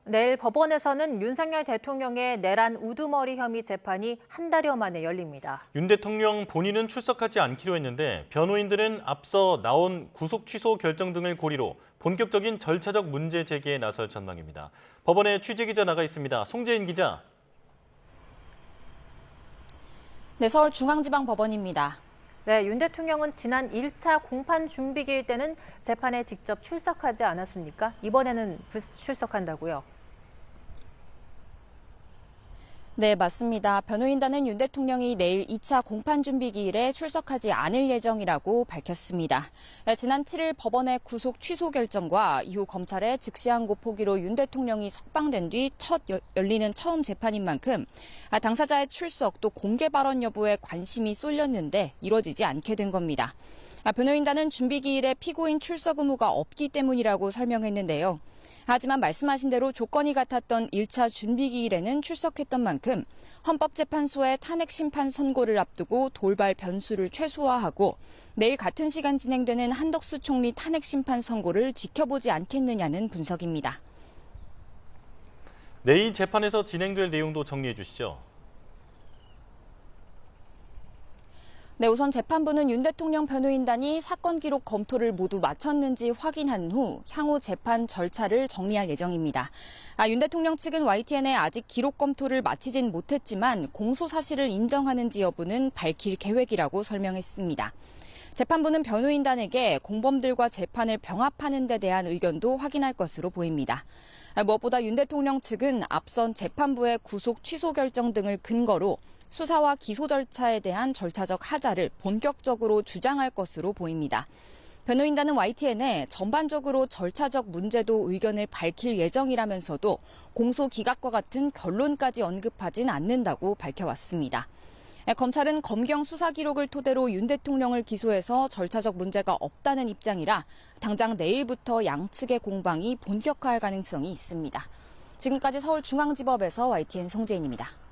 내일 법원에서는 윤석열 대통령의 내란 우두머리 혐의 재판이 한 달여 만에 열립니다. 윤 대통령 본인은 출석하지 않기로 했는데 변호인들은 앞서 나온 구속 취소 결정 등을 고리로 본격적인 절차적 문제 제기에 나설 전망입니다. 법원에 취재기자 나가 있습니다. 송재인 기자. 네, 서울중앙지방법원입니다. 네, 윤 대통령은 지난 1차 공판 준비기일 때는 재판에 직접 출석하지 않았습니까? 이번에는 출석한다고요? 네, 맞습니다. 변호인단은 윤 대통령이 내일 2차 공판 준비기일에 출석하지 않을 예정이라고 밝혔습니다. 지난 7일 법원의 구속 취소 결정과 이후 검찰의 즉시항고 포기로 윤 대통령이 석방된 뒤 열리는 처음 재판인 만큼 당사자의 출석 또 공개 발언 여부에 관심이 쏠렸는데 이뤄지지 않게 된 겁니다. 변호인단은 준비기일에 피고인 출석 의무가 없기 때문이라고 설명했는데요. 하지만 말씀하신 대로 조건이 같았던 1차 준비기일에는 출석했던 만큼 헌법재판소의 탄핵 심판 선고를 앞두고 돌발 변수를 최소화하고 내일 같은 시간 진행되는 한덕수 총리 탄핵 심판 선고를 지켜보지 않겠느냐는 분석입니다. 내일 재판에서 진행될 내용도 정리해 주시죠. 네, 우선 재판부는 윤 대통령 변호인단이 사건 기록 검토를 모두 마쳤는지 확인한 후 향후 재판 절차를 정리할 예정입니다. 윤 대통령 측은 YTN에 아직 기록 검토를 마치진 못했지만 공소 사실을 인정하는지 여부는 밝힐 계획이라고 설명했습니다. 재판부는 변호인단에게 공범들과 재판을 병합하는 데 대한 의견도 확인할 것으로 보입니다. 무엇보다 윤 대통령 측은 앞선 재판부의 구속 취소 결정 등을 근거로 수사와 기소 절차에 대한 절차적 하자를 본격적으로 주장할 것으로 보입니다. 변호인단은 YTN에 전반적으로 절차적 문제도 의견을 밝힐 예정이라면서도 공소 기각과 같은 결론까지 언급하진 않는다고 밝혀왔습니다. 검찰은 검경 수사 기록을 토대로 윤 대통령을 기소해서 절차적 문제가 없다는 입장이라 당장 내일부터 양측의 공방이 본격화할 가능성이 있습니다. 지금까지 서울중앙지법에서 YTN 송재인입니다.